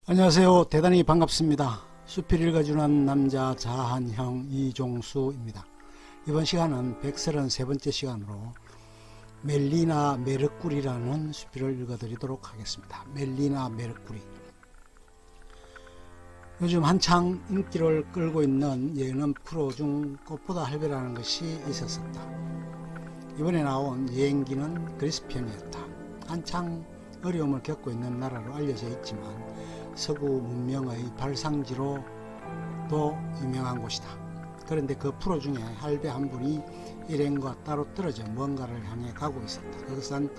안녕하세요. 대단히 반갑습니다. 수필 읽어주는 남자 자한형 이종수입니다. 이번 시간은 133번째 시간으로 멜리나 메르꾸리라는 수필을 읽어드리도록 하겠습니다. 멜리나 메르꾸리. 요즘 한창 인기를 끌고 있는 예능 프로 중 꽃보다 할배라는 것이 있었었다. 이번에 나온 여행기는 그리스 편이었다. 한창 어려움을 겪고 있는 나라로 알려져 있지만 서구 문명의 발상지로도 유명한 곳이다. 그런데 그 프로 중에 할배 한 분이 일행과 따로 떨어져 뭔가를 향해 가고 있었다. 그것은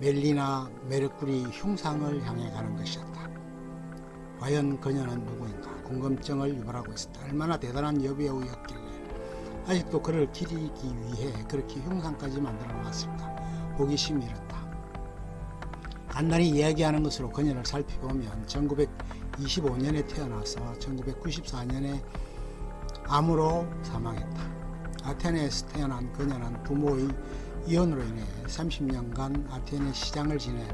멜리나 메르꾸리 흉상을 향해 가는 것이었다. 과연 그녀는 누구인가 궁금증을 유발하고 있었다. 얼마나 대단한 여배우였길래 아직도 그를 기리기 위해 그렇게 흉상까지 만들어 놨을까. 호기심이 일었다. 간단히 이야기하는 것으로 그녀를 살펴보면 1925년에 태어나서 1994년에 암으로 사망했다. 아테네에서 태어난 그녀는 부모의 이혼으로 인해 30년간 아테네 시장을 지낸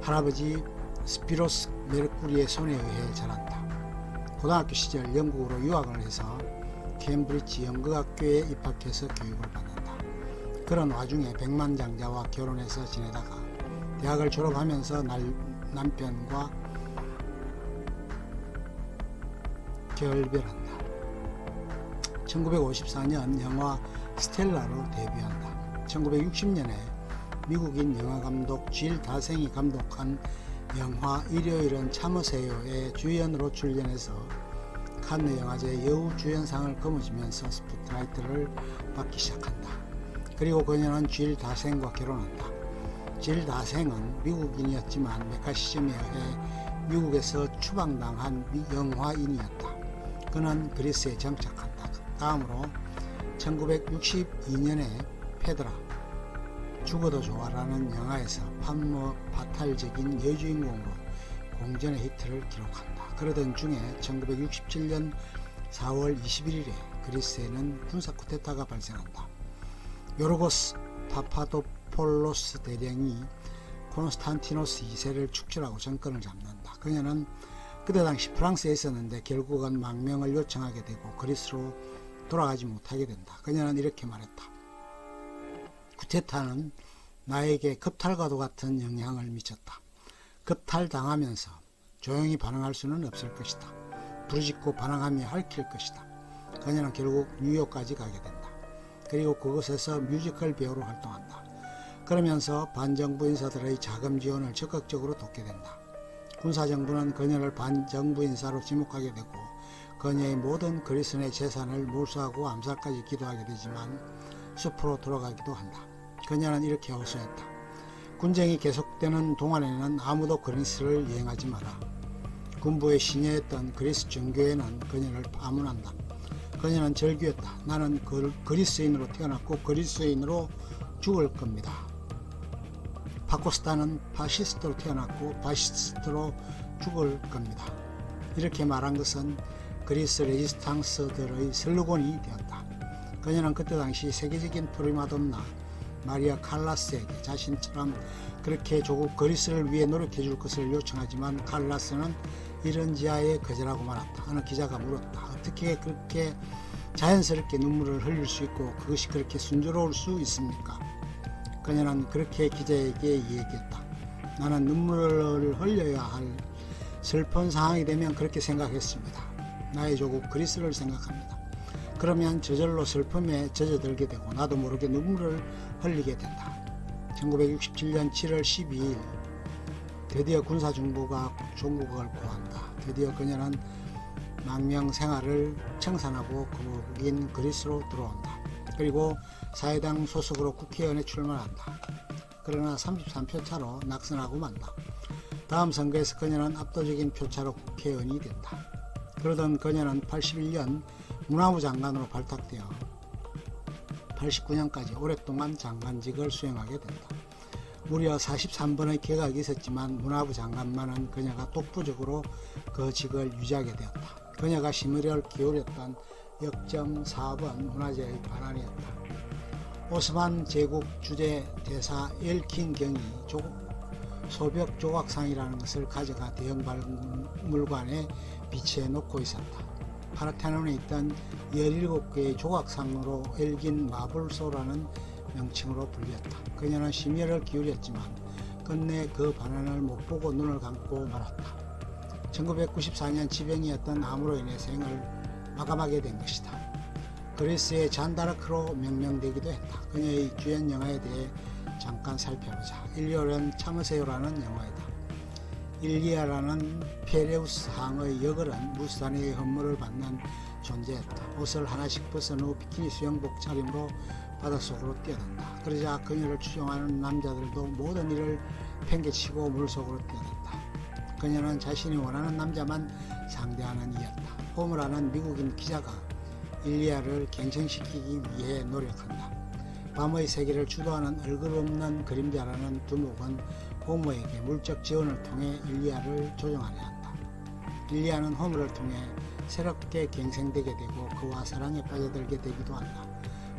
할아버지 스피로스 메르꾸리의 손에 의해 자란다. 고등학교 시절 영국으로 유학을 해서 케임브리지 연극학교에 입학해서 교육을 받는다. 그런 와중에 백만장자와 결혼해서 지내다가 대학을 졸업하면서 남편과 결별한다. 1954년 영화 스텔라로 데뷔한다. 1960년에 미국인 영화감독 질 다생이 감독한 영화 일요일은 참으세요의 주연으로 출연해서 칸느 영화제 여우주연상을 거머쥐면서 스포트라이트를 받기 시작한다. 그리고 그녀는 질 다생과 결혼한다. 질 다생은 미국인이었지만 메카시즘에 의해 미국에서 추방당한 영화인이었다. 그는 그리스에 정착한다. 다음으로 1962년에 페드라 죽어도 좋아라는 영화에서 파탈적인 여주인공으로 공전의 히트를 기록한다. 그러던 중에 1967년 4월 21일에 그리스에는 군사 쿠데타가 발생한다. 요르고스 파파도폴로스 대령이 콘스탄티노스 2세를 축출하고 정권을 잡는다. 그녀는 그때 당시 프랑스에 있었는데 결국은 망명을 요청하게 되고 그리스로 돌아가지 못하게 된다. 그녀는 이렇게 말했다. 쿠데타는 나에게 급탈과도 같은 영향을 미쳤다. 급탈당하면서 조용히 반응할 수는 없을 것이다. 부르짖고 반항하며 핥힐 것이다. 그녀는 결국 뉴욕까지 가게 된다. 그리고 그곳에서 뮤지컬 배우로 활동한다. 그러면서 반정부 인사들의 자금 지원을 적극적으로 돕게 된다. 군사정부는 그녀를 반정부 인사로 지목하게 되고 그녀의 모든 그리스 내 재산을 몰수하고 암살까지 기도하게 되지만 숲으로 돌아가기도 한다. 그녀는 이렇게 호소했다. 군쟁이 계속되는 동안에는 아무도 그리스를 여행하지 마라. 군부의 시녀였던 그리스 정교회는 그녀를 파문한다. 그녀는 절규했다. 나는 그리스인으로 태어났고 그리스인으로 죽을 겁니다. 파코스타는 파시스트로 태어났고 파시스트로 죽을 겁니다. 이렇게 말한 것은 그리스 레지스탕스들의 슬로건이 되었다. 그녀는 그때 당시 세계적인 프리마돈나 마리아 칼라스에게 자신처럼 그렇게 조국 그리스를 위해 노력해 줄 것을 요청하지만 칼라스는 이런 지하에 거절하고 말았다. 어느 기자가 물었다. 어떻게 그렇게 자연스럽게 눈물을 흘릴 수 있고 그것이 그렇게 순조로울 수 있습니까? 그녀는 그렇게 기자에게 얘기했다. 나는 눈물을 흘려야 할 슬픈 상황이 되면 그렇게 생각했습니다. 나의 조국 그리스를 생각합니다. 그러면 저절로 슬픔에 젖어들게 되고 나도 모르게 눈물을 흘리게 된다. 1967년 7월 12일 드디어 군사정부가 종국을 고한다. 드디어 그녀는 망명 생활을 청산하고 거긴 그리스로 들어온다. 그리고 사회당 소속으로 국회의원에 출마한다. 그러나 33표 차로 낙선하고 만다. 다음 선거에서 그녀는 압도적인 표차로 국회의원이 된다. 그러던 그녀는 81년 문화부 장관으로 발탁되어 89년까지 오랫동안 장관직을 수행하게 된다. 무려 43번의 개각이 있었지만 문화부 장관만은 그녀가 독보적으로 그 직을 유지하게 되었다. 그녀가 심혈을 기울였던 역점 4번 문화재의 반환이었다. 오스만 제국 주재 대사 엘킨 경이 소벽 조각상이라는 것을 가져가 대형 박물관에 비치해 놓고 있었다. 파르테논에 있던 17개의 조각상으로 엘긴 마블소라는 명칭으로 불렸다. 그녀는 심혈을 기울였지만 끝내 그 반환을 못 보고 눈을 감고 말았다. 1994년 지병이었던 암으로 인해 생을 마감하게 된 것이다. 그리스의 잔다르크로 명명되기도 했다. 그녀의 주연 영화에 대해 잠깐 살펴보자. 일리아는 참으세요라는 영화이다. 일리아라는 페레우스 항의 여걸은 무수단의 헌물을 받는 존재였다. 옷을 하나씩 벗은 후 비키니 수영복 차림으로 바닷속으로 뛰어든다. 그러자 그녀를 추종하는 남자들도 모든 일을 팽개치고 물속으로 뛰어든다. 그녀는 자신이 원하는 남자만 상대하는 이였다. 호머라는 미국인 기자가 일리아를 갱생시키기 위해 노력한다. 밤의 세계를 주도하는 얼굴 없는 그림자라는 두목은 호머에게 물적 지원을 통해 일리아를 조종하려 한다. 일리아는 호머를 통해 새롭게 갱생되게 되고 그와 사랑에 빠져들게 되기도 한다.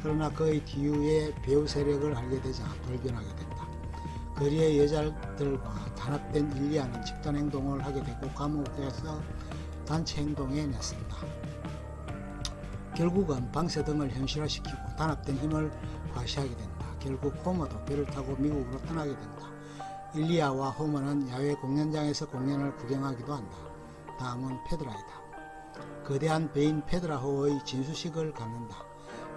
그러나 그의 뒤에 배우 세력을 알게 되자 돌변하게 된다. 거리의 여자들과 단합된 일리아는 집단 행동을 하게 되고 감옥에서 단체 행동에 나선다. 결국은 방세등을 현실화시키고 단합된 힘을 과시하게 된다. 결국 호머도 배를 타고 미국으로 떠나게 된다. 일리아와 호머는 야외 공연장에서 공연을 구경하기도 한다. 다음은 페드라이다. 거대한 배인 페드라호의 진수식을 갖는다.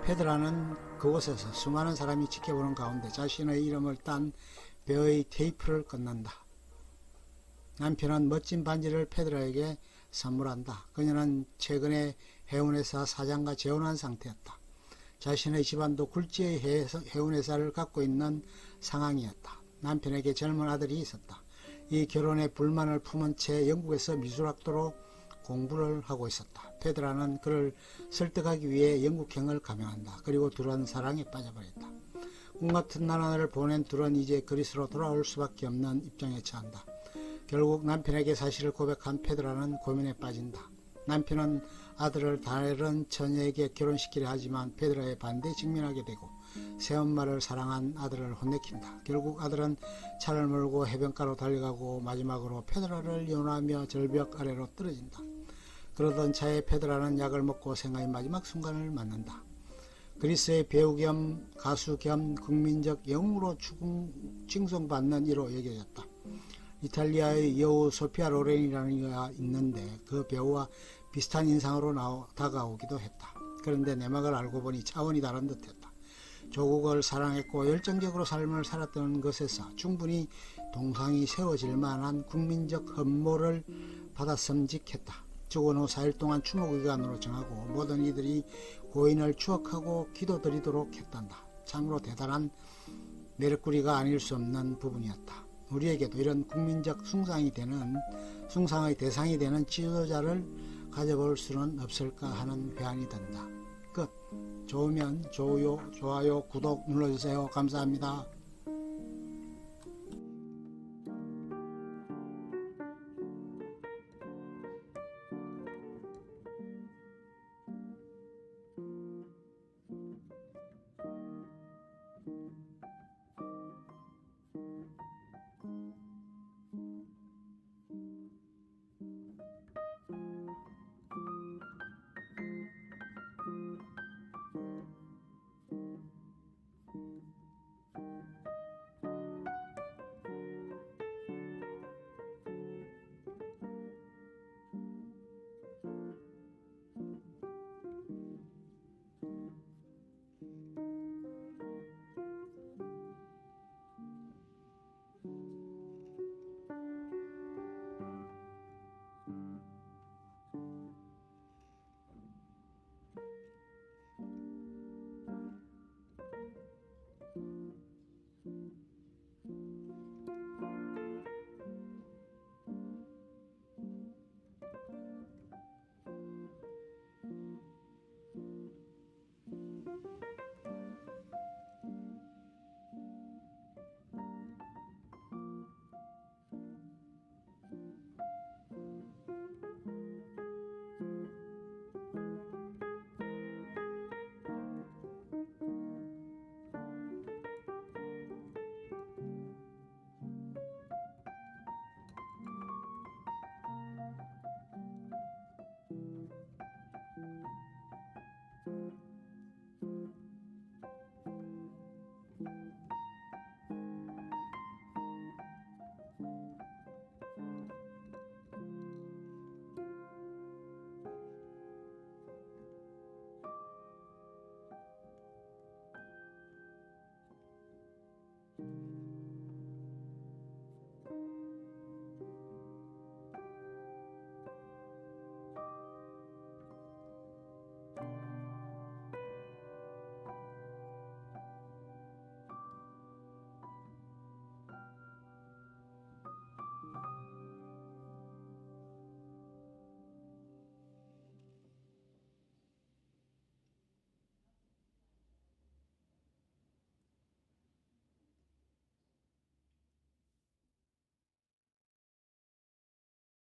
페드라는 그곳에서 수많은 사람이 지켜보는 가운데 자신의 이름을 딴 배의 테이프를 건넨다. 남편은 멋진 반지를 페드라에게 선물한다. 그녀는 최근에 해운회사 사장과 재혼한 상태였다. 자신의 집안도 굴지의 해운회사를 갖고 있는 상황이었다. 남편에게 젊은 아들이 있었다. 이 결혼에 불만을 품은 채 영국에서 미술학도로 공부를 하고 있었다. 페드라는 그를 설득하기 위해 영국행을 감행한다. 그리고 둘은 사랑에 빠져버렸다. 꿈같은 나날을 보낸 둘은 이제 그리스로 돌아올 수밖에 없는 입장에 처한다. 결국 남편에게 사실을 고백한 페드라는 고민에 빠진다. 남편은 아들을 다른 처녀에게 결혼시키려 하지만 페드라의 반대에 직면하게 되고 새엄마를 사랑한 아들을 혼내킨다. 결국 아들은 차를 몰고 해변가로 달려가고 마지막으로 페드라를 연호하며 절벽 아래로 떨어진다. 그러던 차에 페드라는 약을 먹고 생애의 마지막 순간을 맞는다. 그리스의 배우 겸 가수 겸 국민적 영웅으로 칭송받는 이로 여겨졌다. 이탈리아의 여우 소피아 로렌이라는 이가 있는데 그 배우와 비슷한 인상으로 다가오기도 했다. 그런데 내막을 알고 보니 차원이 다른 듯했다. 조국을 사랑했고 열정적으로 삶을 살았던 것에서 충분히 동상이 세워질 만한 국민적 흠모를 받았음직했다. 죽은 후 4일 동안 추모기간으로 정하고 모든 이들이 고인을 추억하고 기도드리도록 했단다. 참으로 대단한 매력구리가 아닐 수 없는 부분이었다. 우리에게도 이런 국민적 숭상의 대상이 되는 지도자를 가져볼 수는 없을까 하는 회한이 든다. 끝. 좋으면 좋아요, 구독 눌러주세요. 감사합니다.